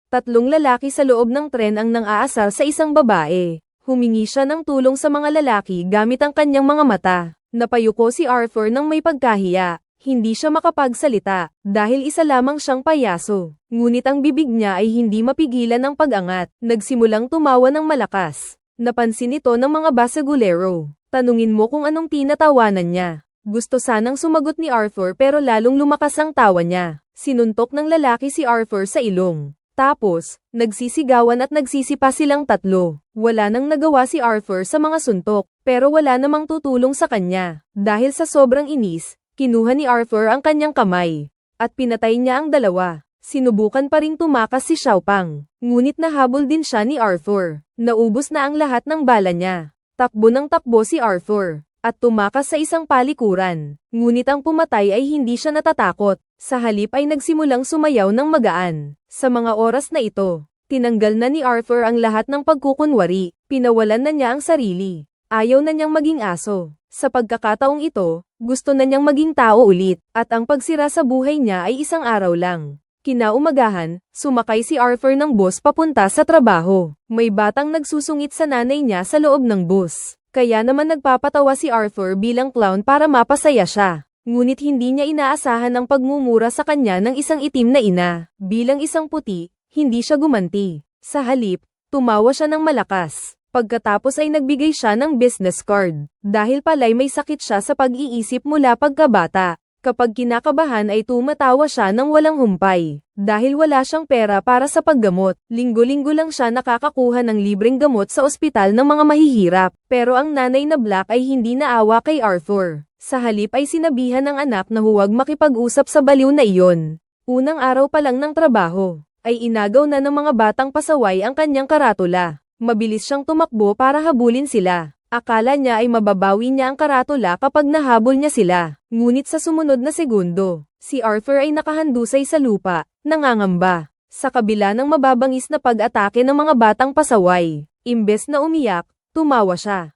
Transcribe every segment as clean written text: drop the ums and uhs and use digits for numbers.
Tatlong lalaki sa loob ng tren ang nang-aasar sa isang babae. Humingi siya ng tulong sa mga lalaki gamit ang kanyang mga mata. Napayuko si Arthur nang may pagkahiya. Hindi siya makapagsalita, dahil isa lamang siyang payaso. Ngunit ang bibig niya ay hindi mapigilan ang pag-angat. Nagsimulang tumawa ng malakas. Napansin ito ng mga basagulero. Tanungin mo kung anong tinatawanan niya. Gusto sanang sumagot ni Arthur pero lalong lumakas ang tawa niya. Sinuntok ng lalaki si Arthur sa ilong. Tapos, nagsisigawan at nagsisipa silang tatlo. Wala nang nagawa si Arthur sa mga suntok, pero wala namang tutulong sa kanya. Dahil sa sobrang inis, kinuha ni Arthur ang kanyang kamay. At pinatay niya ang dalawa. Sinubukan pa ring tumakas si Xiaopang. Ngunit nahabol din siya ni Arthur. Naubos na ang lahat ng bala niya. Takbo ng takbo si Arthur. At tumakas sa isang palikuran. Ngunit ang pumatay ay hindi siya natatakot. Sa halip ay nagsimulang sumayaw ng magaan. Sa mga oras na ito, tinanggal na ni Arthur ang lahat ng pagkukunwari. Pinawalan na niya ang sarili. Ayaw na niyang maging aso. Sa pagkakataong ito, gusto na niyang maging tao ulit. At ang pagsira sa buhay niya ay isang araw lang. Kinaumagahan, sumakay si Arthur ng bus papunta sa trabaho. May batang nagsusungit sa nanay niya sa loob ng bus. Kaya naman nagpapatawa si Arthur bilang clown para mapasaya siya. Ngunit hindi niya inaasahan ang pagmumura sa kanya ng isang itim na ina. Bilang isang puti, hindi siya gumanti. Sa halip, tumawa siya ng malakas. Pagkatapos ay nagbigay siya ng business card. Dahil pala'y may sakit siya sa pag-iisip mula pagkabata. Kapag kinakabahan ay tumatawa siya ng walang humpay. Dahil wala siyang pera para sa paggamot, linggo-linggo lang siya nakakakuha ng libreng gamot sa ospital ng mga mahihirap. Pero ang nanay na Black ay hindi naawa kay Arthur. Sa halip ay sinabihan ng anak na huwag makipag-usap sa baliw na iyon. Unang araw pa lang ng trabaho, ay inagaw na ng mga batang pasaway ang kanyang karatula. Mabilis siyang tumakbo para habulin sila. Akala niya ay mababawi niya ang karatula kapag nahabol niya sila. Ngunit sa sumunod na segundo, si Arthur ay nakahandusay sa lupa, nangangamba. Sa kabila ng mababangis na pag-atake ng mga batang pasaway, imbes na umiyak, tumawa siya.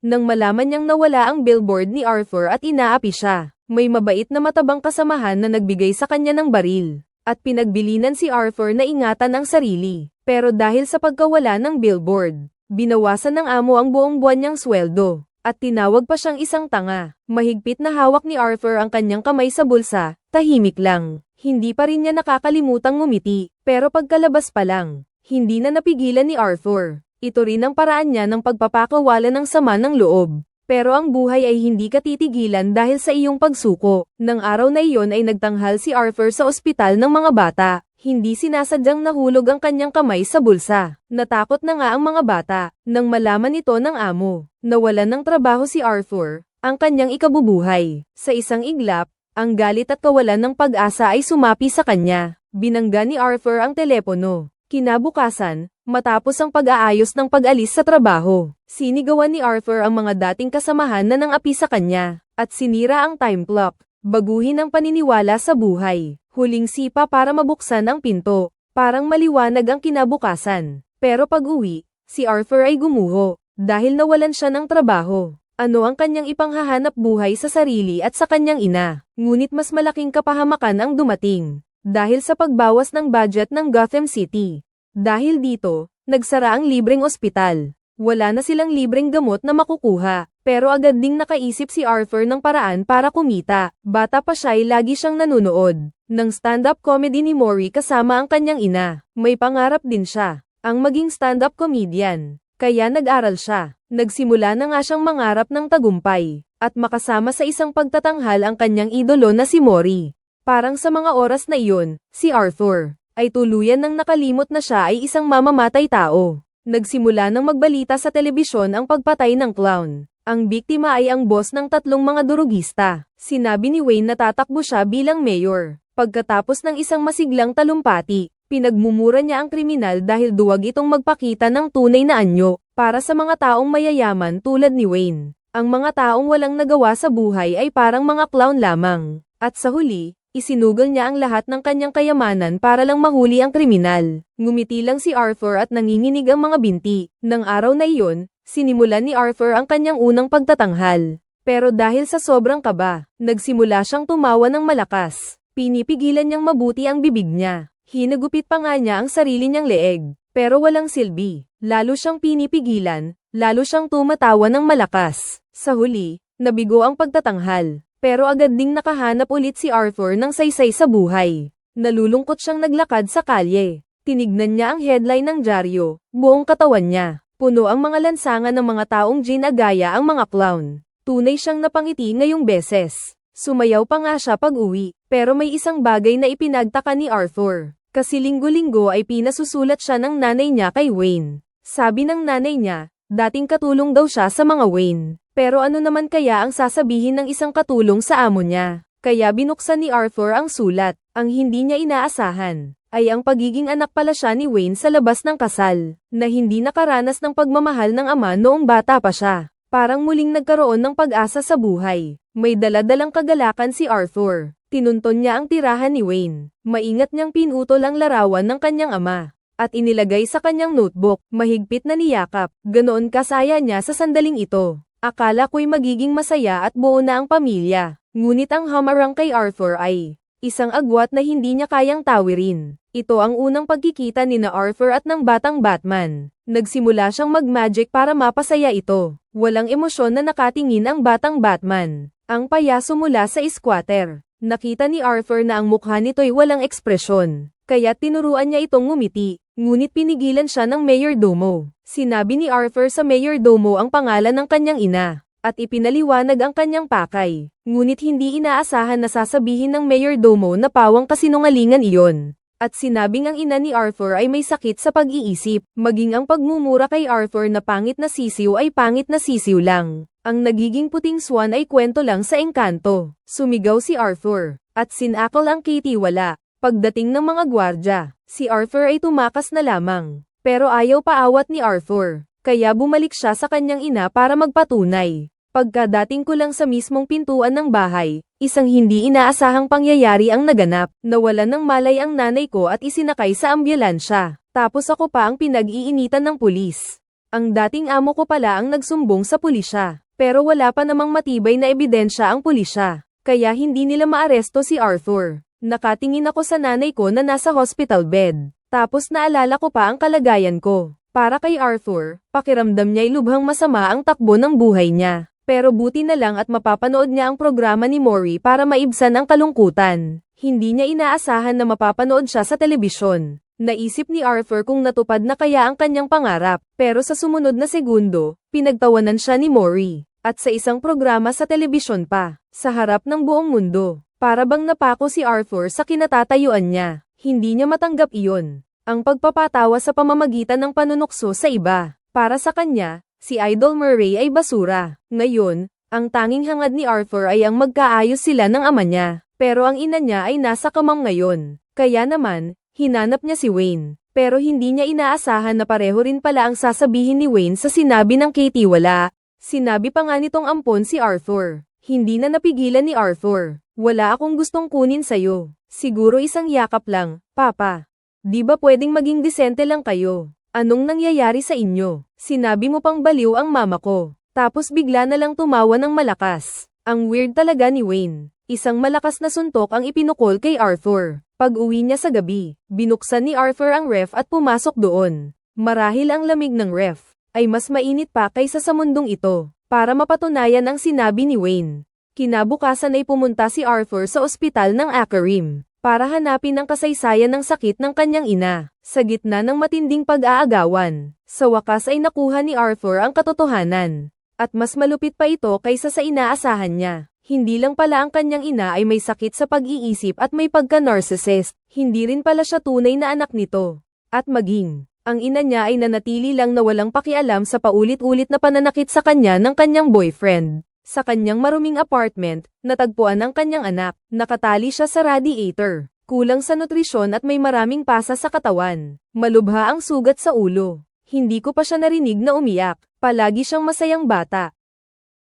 Nang malaman niyang nawala ang billboard ni Arthur at inaapi siya, may mabait na matabang kasamahan na nagbigay sa kanya ng baril. At pinagbilinan si Arthur na ingatan ang sarili. Pero dahil sa pagkawala ng billboard, binawasan ng amo ang buong buwan niyang sweldo. At tinawag pa siyang isang tanga. Mahigpit na hawak ni Arthur ang kanyang kamay sa bulsa, tahimik lang. Hindi pa rin niya nakakalimutang ngumiti. Pero pagkalabas pa lang, hindi na napigilan ni Arthur. Ito rin ang paraan niya ng pagpapakawala ng sama ng loob. Pero ang buhay ay hindi ka titigilan dahil sa iyong pagsuko. Nang araw na iyon ay nagtanghal si Arthur sa ospital ng mga bata. Hindi sinasadyang nahulog ang kanyang kamay sa bulsa. Natakot na nga ang mga bata. Nang malaman ito ng amo, nawalan ng trabaho si Arthur, ang kanyang ikabubuhay. Sa isang iglap, ang galit at kawalan ng pag-asa ay sumapi sa kanya. Binangga ni Arthur ang telepono. Kinabukasan, matapos ang pag-aayos ng pag-alis sa trabaho, sinigawan ni Arthur ang mga dating kasamahan na nang-api sa kanya, at sinira ang time clock. Baguhin ang paniniwala sa buhay. Huling sipa para mabuksan ang pinto. Parang maliwanag ang kinabukasan. Pero pag-uwi, si Arthur ay gumuho, dahil nawalan siya ng trabaho. Ano ang kanyang ipanghahanap buhay sa sarili at sa kanyang ina. Ngunit mas malaking kapahamakan ang dumating. Dahil sa pagbawas ng budget ng Gotham City. Dahil dito, nagsara ang libreng ospital. Wala na silang libreng gamot na makukuha. Pero agad ding nakaisip si Arthur ng paraan para kumita. Bata pa siya ay lagi siyang nanunood ng stand-up comedy ni Maury kasama ang kanyang ina. May pangarap din siya, ang maging stand-up comedian. Kaya nag-aral siya. Nagsimula na nga siyang mangarap ng tagumpay. At makasama sa isang pagtatanghal ang kanyang idolo na si Maury. Parang sa mga oras na iyon, si Arthur ay tuluyan nang nakalimot na siya ay isang mamamatay tao. Nagsimula nang magbalita sa telebisyon ang pagpatay ng clown. Ang biktima ay ang boss ng tatlong mga durugista. Sinabi ni Wayne na tatakbo siya bilang mayor. Pagkatapos ng isang masiglang talumpati, pinagmumura niya ang kriminal dahil duwag itong magpakita ng tunay na anyo para sa mga taong mayayaman tulad ni Wayne. Ang mga taong walang nagawa sa buhay ay parang mga clown lamang. At sa huli, isinugol niya ang lahat ng kanyang kayamanan para lang mahuli ang kriminal. Ngumiti lang si Arthur at nanginginig ang mga binti. Nang araw na iyon, sinimulan ni Arthur ang kanyang unang pagtatanghal. Pero dahil sa sobrang kaba, nagsimula siyang tumawa ng malakas. Pinipigilan niyang mabuti ang bibig niya. Hinagupit pa nga niya ang sarili niyang leeg. Pero walang silbi. Lalo siyang pinipigilan, lalo siyang tumatawa ng malakas. Sa huli, nabigo ang pagtatanghal. Pero agad ding nakahanap ulit si Arthur ng saysay sa buhay. Nalulungkot siyang naglakad sa kalye. Tinignan niya ang headline ng dyaryo. Buong katawan niya. Puno ang mga lansangan ng mga taong ginagaya ang mga clown. Tunay siyang napangiti ngayong beses. Sumayaw pa nga siya pag-uwi. Pero may isang bagay na ipinagtaka ni Arthur. Kasi linggo-linggo ay pinasusulat siya ng nanay niya kay Wayne. Sabi ng nanay niya, dating katulong daw siya sa mga Wayne. Pero ano naman kaya ang sasabihin ng isang katulong sa amo niya? Kaya binuksan ni Arthur ang sulat. Ang hindi niya inaasahan ay ang pagiging anak pala siya ni Wayne sa labas ng kasal, na hindi nakaranas ng pagmamahal ng ama noong bata pa siya. Parang muling nagkaroon ng pag-asa sa buhay. May daladalang kagalakan si Arthur. Tinunton niya ang tirahan ni Wayne. Maingat niyang pinutol ang larawan ng kanyang ama. At inilagay sa kanyang notebook. Mahigpit na niyakap. Ganoon kasaya niya sa sandaling ito. Akala ko'y magiging masaya at buo na ang pamilya. Ngunit ang hamarang kay Arthur ay isang agwat na hindi niya kayang tawirin. Ito ang unang pagkikita ni na Arthur at ng batang Batman. Nagsimula siyang mag-magic para mapasaya ito. Walang emosyon na nakatingin ang batang Batman. Ang payaso mula sa squatter. Nakita ni Arthur na ang mukha nito'y walang ekspresyon. Kaya tinuruan niya itong ngumiti. Ngunit pinigilan siya ng mayordomo. Sinabi ni Arthur sa mayordomo ang pangalan ng kanyang ina. At ipinaliwanag ang kanyang pakay. Ngunit hindi inaasahan na sasabihin ng mayordomo na pawang kasinungalingan iyon. At sinabing ang ina ni Arthur ay may sakit sa pag-iisip. Maging ang pagmumura kay Arthur na pangit na sisiw ay pangit na sisiw lang. Ang nagiging puting swan ay kwento lang sa engkanto. Sumigaw si Arthur. At sinakal ang kitiwala. Pagdating ng mga gwardya, si Arthur ay tumakas na lamang. Pero ayaw paawat ni Arthur. Kaya bumalik siya sa kanyang ina para magpatunay. Pagkadating ko lang sa mismong pintuan ng bahay, isang hindi inaasahang pangyayari ang naganap. Nawalan ng malay ang nanay ko at isinakay sa ambulansya. Tapos ako pa ang pinag-iinitan ng pulis. Ang dating amo ko pala ang nagsumbong sa pulisya. Pero wala pa namang matibay na ebidensya ang pulisya. Kaya hindi nila maaresto si Arthur. Nakatingin ako sa nanay ko na nasa hospital bed. Tapos naalala ko pa ang kalagayan ko. Para kay Arthur, pakiramdam niya'y lubhang masama ang takbo ng buhay niya. Pero buti na lang at mapapanood niya ang programa ni Maury para maibsan ang kalungkutan. Hindi niya inaasahan na mapapanood siya sa telebisyon. Naisip ni Arthur kung natupad na kaya ang kanyang pangarap. Pero sa sumunod na segundo, pinagtawanan siya ni Maury. At sa isang programa sa telebisyon pa, sa harap ng buong mundo. Para bang napako si Arthur sa kinatatayuan niya. Hindi niya matanggap iyon. Ang pagpapatawa sa pamamagitan ng panunukso sa iba. Para sa kanya, si Idol Murray ay basura. Ngayon, ang tanging hangad ni Arthur ay ang magkaayos sila ng ama niya. Pero ang ina niya ay nasa kamam ngayon. Kaya naman, hinanap niya si Wayne. Pero hindi niya inaasahan na pareho rin pala ang sasabihin ni Wayne sa sinabi ng kitiwala. Sinabi pa nga nitong ampon si Arthur. Hindi na napigilan ni Arthur. Wala akong gustong kunin sa'yo. Siguro isang yakap lang, Papa. Di ba pwedeng maging disente lang kayo? Anong nangyayari sa inyo? Sinabi mo pang baliw ang mama ko. Tapos bigla na lang tumawa ng malakas. Ang weird talaga ni Wayne. Isang malakas na suntok ang ipinukol kay Arthur. Pag-uwi niya sa gabi, binuksan ni Arthur ang ref at pumasok doon. Marahil ang lamig ng ref ay mas mainit pa kaysa sa mundong ito. Para mapatunayan ang sinabi ni Wayne. Kinabukasan ay pumunta si Arthur sa ospital ng Akarim. Para hanapin ang kasaysayan ng sakit ng kanyang ina. Sa gitna ng matinding pag-aagawan, sa wakas ay nakuha ni Arthur ang katotohanan. At mas malupit pa ito kaysa sa inaasahan niya. Hindi lang pala ang kanyang ina ay may sakit sa pag-iisip at may pagka-narcissist. Hindi rin pala siya tunay na anak nito. At maging, ang ina niya ay nanatili lang na walang pakialam sa paulit-ulit na pananakit sa kanya ng kanyang boyfriend. Sa kanyang maruming apartment, natagpuan ang kanyang anak. Nakatali siya sa radiator. Kulang sa nutrisyon at may maraming pasa sa katawan. Malubha ang sugat sa ulo. Hindi ko pa siya narinig na umiyak. Palagi siyang masayang bata.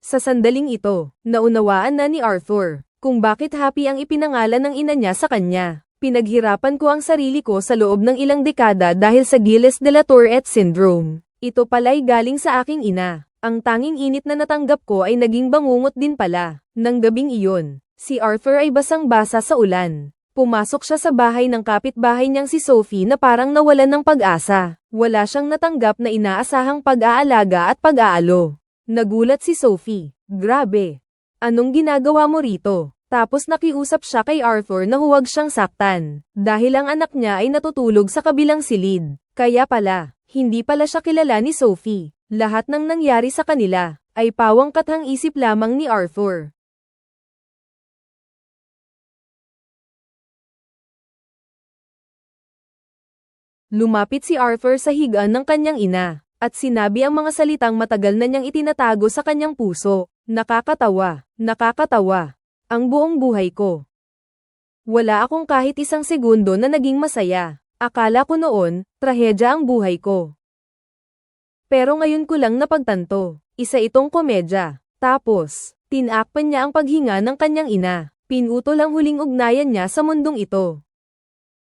Sa sandaling ito, naunawaan na ni Arthur kung bakit Happy ang ipinangalan ng ina niya sa kanya. Pinaghirapan ko ang sarili ko sa loob ng ilang dekada dahil sa Gilles de la Tourette syndrome. Ito pala'y galing sa aking ina. Ang tanging init na natanggap ko ay naging bangungot din pala. Nang gabing iyon, si Arthur ay basang-basa sa ulan. Pumasok siya sa bahay ng kapitbahay niyang si Sophie na parang nawalan ng pag-asa. Wala siyang natanggap na inaasahang pag-aalaga at pag-aalo. Nagulat si Sophie. Grabe! Anong ginagawa mo rito? Tapos nakiusap siya kay Arthur na huwag siyang saktan. Dahil ang anak niya ay natutulog sa kabilang silid. Kaya pala, hindi pala siya kilala ni Sophie. Lahat ng nangyari sa kanila ay pawang kathang isip lamang ni Arthur. Lumapit si Arthur sa higaan ng kanyang ina, at sinabi ang mga salitang matagal na niyang itinatago sa kanyang puso. Nakakatawa, nakakatawa. Ang buong buhay ko. Wala akong kahit isang segundo na naging masaya. Akala ko noon, trahedya ang buhay ko. Pero ngayon ko lang napagtanto, isa itong komedya. Tapos, tinakpan niya ang paghinga ng kanyang ina. Pinutol ang huling ugnayan niya sa mundong ito.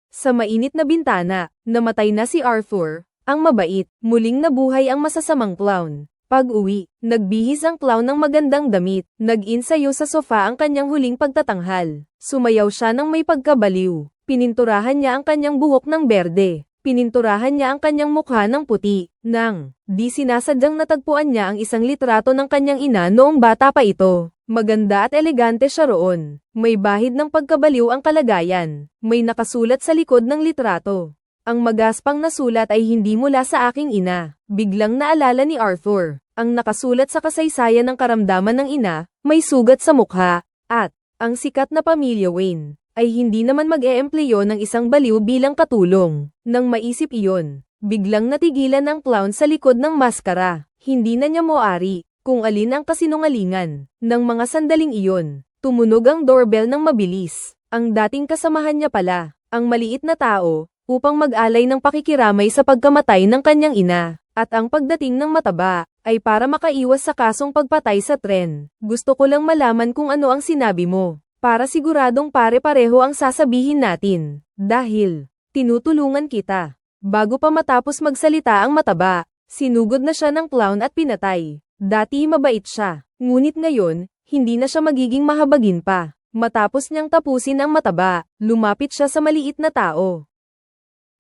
Sa mainit na bintana, namatay na si Arthur, ang mabait. Muling nabuhay ang masasamang clown. Pag-uwi, nagbihis ang clown ng magandang damit. Nag-insayo sa sofa ang kanyang huling pagtatanghal. Sumayaw siya ng may pagkabaliw. Pininturahan niya ang kanyang buhok ng berde. Pininturahan niya ang kanyang mukha ng puti. Nang di sinasadyang natagpuan niya ang isang litrato ng kanyang ina noong bata pa ito. Maganda at elegante siya roon. May bahid ng pagkabaliw ang kalagayan. May nakasulat sa likod ng litrato. Ang magaspang na sulat ay hindi mula sa aking ina. Biglang naalala ni Arthur. Ang nakasulat sa kasaysayan ng karamdaman ng ina, may sugat sa mukha. At, ang sikat na pamilya Wayne, ay hindi naman mag-eempleyo ng isang baliw bilang katulong. Nang maisip iyon, biglang natigilan ang clown sa likod ng maskara. Hindi na niya moari kung alin ang kasinungalingan. Nang mga sandaling iyon, tumunog ang doorbell ng mabilis. Ang dating kasamahan niya pala, ang maliit na tao, upang mag-alay ng pakikiramay sa pagkamatay ng kanyang ina. At ang pagdating ng mataba, ay para makaiwas sa kasong pagpatay sa tren. Gusto ko lang malaman kung ano ang sinabi mo. Para siguradong pare-pareho ang sasabihin natin. Dahil, tinutulungan kita. Bago pa matapos magsalita ang mataba, sinugod na siya ng clown at pinatay. Dati mabait siya, ngunit ngayon, hindi na siya magiging mahabagin pa. Matapos niyang tapusin ang mataba, lumapit siya sa maliit na tao.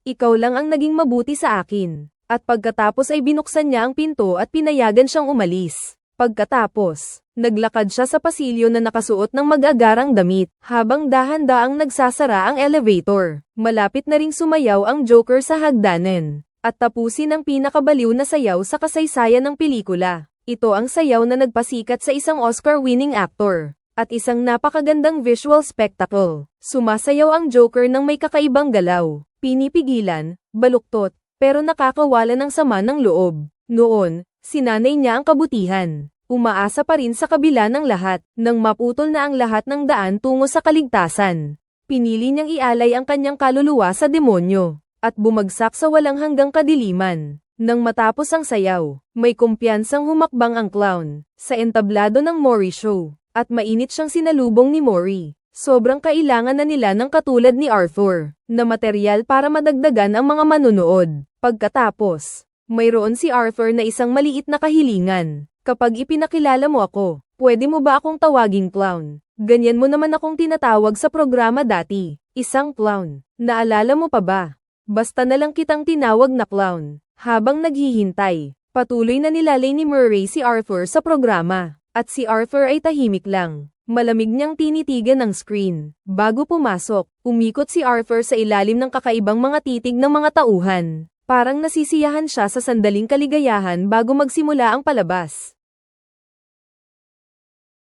Ikaw lang ang naging mabuti sa akin. At pagkatapos ay binuksan niya ang pinto at pinayagan siyang umalis. Pagkatapos, naglakad siya sa pasilyo na nakasuot ng mag-agarang damit, habang dahan-daang nagsasara ang elevator. Malapit na ring sumayaw ang Joker sa hagdanan, at tapusin ang pinakabaliw na sayaw sa kasaysayan ng pelikula. Ito ang sayaw na nagpasikat sa isang Oscar-winning actor, at isang napakagandang visual spectacle. Sumasayaw ang Joker ng may kakaibang galaw, pinipigilan, baluktot, pero nakakawala ng sama ng loob. Noon, sinanay niya ang kabutihan. Umaasa pa rin sa kabila ng lahat, nang maputol na ang lahat ng daan tungo sa kaligtasan. Pinili niyang ialay ang kanyang kaluluwa sa demonyo, at bumagsak sa walang hanggang kadiliman. Nang matapos ang sayaw, may kumpiyansang humakbang ang clown, sa entablado ng Maury Show, at mainit siyang sinalubong ni Maury. Sobrang kailangan na nila ng katulad ni Arthur, na materyal para madagdagan ang mga manunood. Pagkatapos, mayroon si Arthur na isang maliit na kahilingan. Kapag ipinakilala mo ako, pwede mo ba akong tawaging clown? Ganyan mo naman akong tinatawag sa programa dati. Isang clown. Naalala mo pa ba? Basta na lang kitang tinawag na clown. Habang naghihintay, patuloy na nilalay ni Murray si Arthur sa programa. At si Arthur ay tahimik lang. Malamig niyang tinitigan ng screen. Bago pumasok, umikot si Arthur sa ilalim ng kakaibang mga titig ng mga tauhan. Parang nasisiyahan siya sa sandaling kaligayahan bago magsimula ang palabas.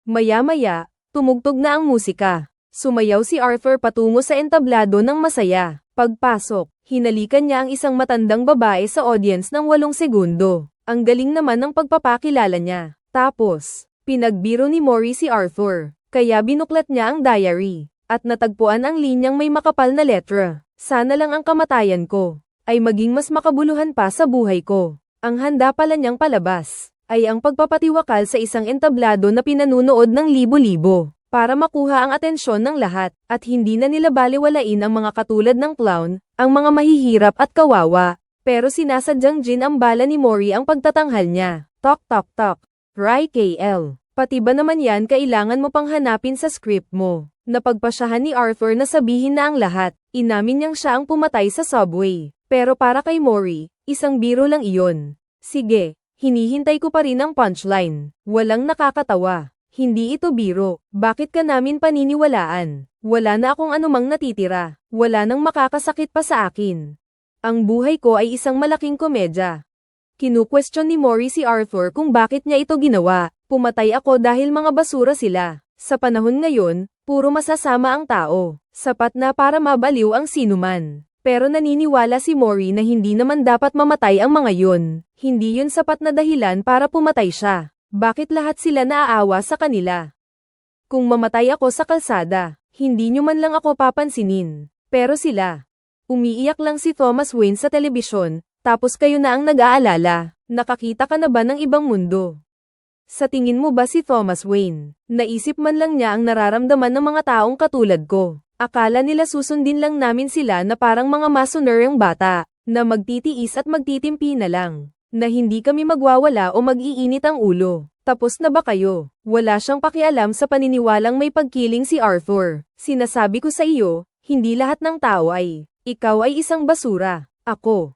Maya-maya, tumugtog na ang musika. Sumayaw si Arthur patungo sa entablado ng masaya. Pagpasok, hinalikan niya ang isang matandang babae sa audience ng 8 segundo. Ang galing naman ng pagpapakilala niya. Tapos, pinagbiro ni Maury si Arthur, kaya binuklat niya ang diary, at natagpuan ang linyang may makapal na letra. Sana lang ang kamatayan ko ay maging mas makabuluhan pa sa buhay ko. Ang handa pala niyang palabas ay ang pagpapatiwakal sa isang entablado na pinanunood ng libo-libo para makuha ang atensyon ng lahat, at hindi na nila baliwalain ang mga katulad ng clown, ang mga mahihirap at kawawa. Pero sinasadyang ginambala ni Mori ang pagtatanghal niya. Tok tok tok. Rai KL. Pati ba naman yan kailangan mo pang hanapin sa script mo? Napagpasyahan ni Arthur na sabihin na ang lahat. Inamin niyang siya ang pumatay sa subway. Pero para kay Mori, isang biro lang iyon. Sige, hinihintay ko pa rin ang punchline. Walang nakakatawa. Hindi ito biro. Bakit ka namin paniniwalaan? Wala na akong anumang natitira. Wala nang makakasakit pa sa akin. Ang buhay ko ay isang malaking komedya. Kinu-question ni Mori si Arthur kung bakit niya ito ginawa. Pumatay ako dahil mga basura sila. Sa panahon ngayon, puro masasama ang tao. Sapat na para mabaliw ang sinuman. Pero naniniwala si Mori na hindi naman dapat mamatay ang mga yun. Hindi yun sapat na dahilan para pumatay siya. Bakit lahat sila naaawa sa kanila? Kung mamatay ako sa kalsada, hindi nyo man lang ako papansinin. Pero sila. Umiiyak lang si Thomas Wayne sa telebisyon, tapos kayo na ang nag-aalala. Nakakita ka na ba ng ibang mundo? Sa tingin mo ba si Thomas Wayne, naisip man lang niya ang nararamdaman ng mga taong katulad ko? Akala nila susundin lang namin sila na parang mga masoneryang bata, na magtitiis at magtitimpi na lang, na hindi kami magwawala o mag-iinit ang ulo. Tapos na ba kayo? Wala siyang pakialam sa paniniwalang may pagkiling si Arthur. Sinasabi ko sa iyo, hindi lahat ng tao ay, ikaw ay isang basura. Ako.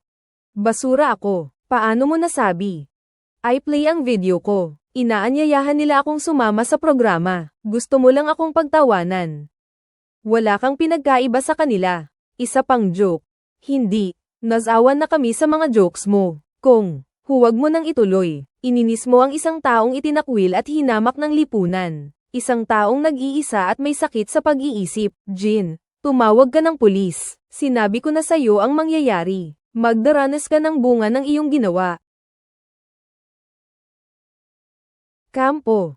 Basura ako. Paano mo nasabi? I-play ang video ko. Inaanyayahan nila akong sumama sa programa. Gusto mo lang akong pagtawanan. Wala kang pinagkaiba sa kanila. Isa pang joke. Hindi. Nasawan na kami sa mga jokes mo. Kung, huwag mo nang ituloy. Ininis mo ang isang taong itinakwil at hinamak ng lipunan. Isang taong nag-iisa at may sakit sa pag-iisip. Jin, tumawag ka ng pulis. Sinabi ko na sa'yo ang mangyayari. Magdaranas ka ng bunga ng iyong ginawa. Kampo.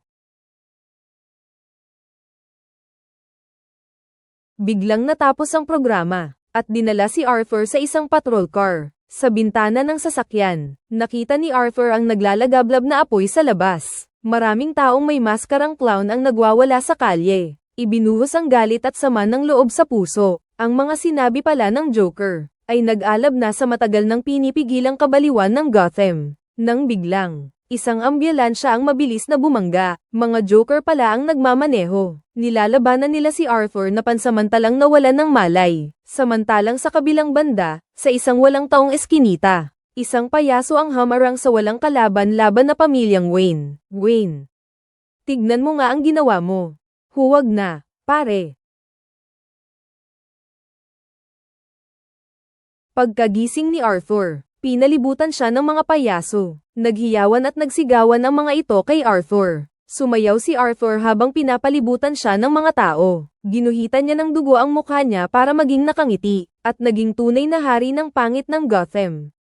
Biglang natapos ang programa, at dinala si Arthur sa isang patrol car. Sa bintana ng sasakyan, nakita ni Arthur ang naglalagablab na apoy sa labas. Maraming taong may maskarang clown ang nagwawala sa kalye. Ibinuhos ang galit at sama ng loob sa puso. Ang mga sinabi pala ng Joker, ay nag-alab na sa matagal nang pinipigilang kabaliwan ng Gotham. Nang biglang, isang ambulansya ang mabilis na bumangga. Mga Joker pala ang nagmamaneho. Nilalabanan nila si Arthur na pansamantalang nawalan ng malay. Samantalang sa kabilang banda, sa isang walang taong eskinita, isang payaso ang hamarang sa walang kalaban-laban na pamilyang Wayne. Wayne, tignan mo nga ang ginawa mo. Huwag na, pare. Pagkagising ni Arthur, pinalibutan siya ng mga payaso. Naghiyawan at nagsigawan ang mga ito kay Arthur. Sumayaw si Arthur habang pinapalibutan siya ng mga tao. Ginuhitan niya ng dugo ang mukha niya para maging nakangiti, at naging tunay na hari ng pangit ng Gotham.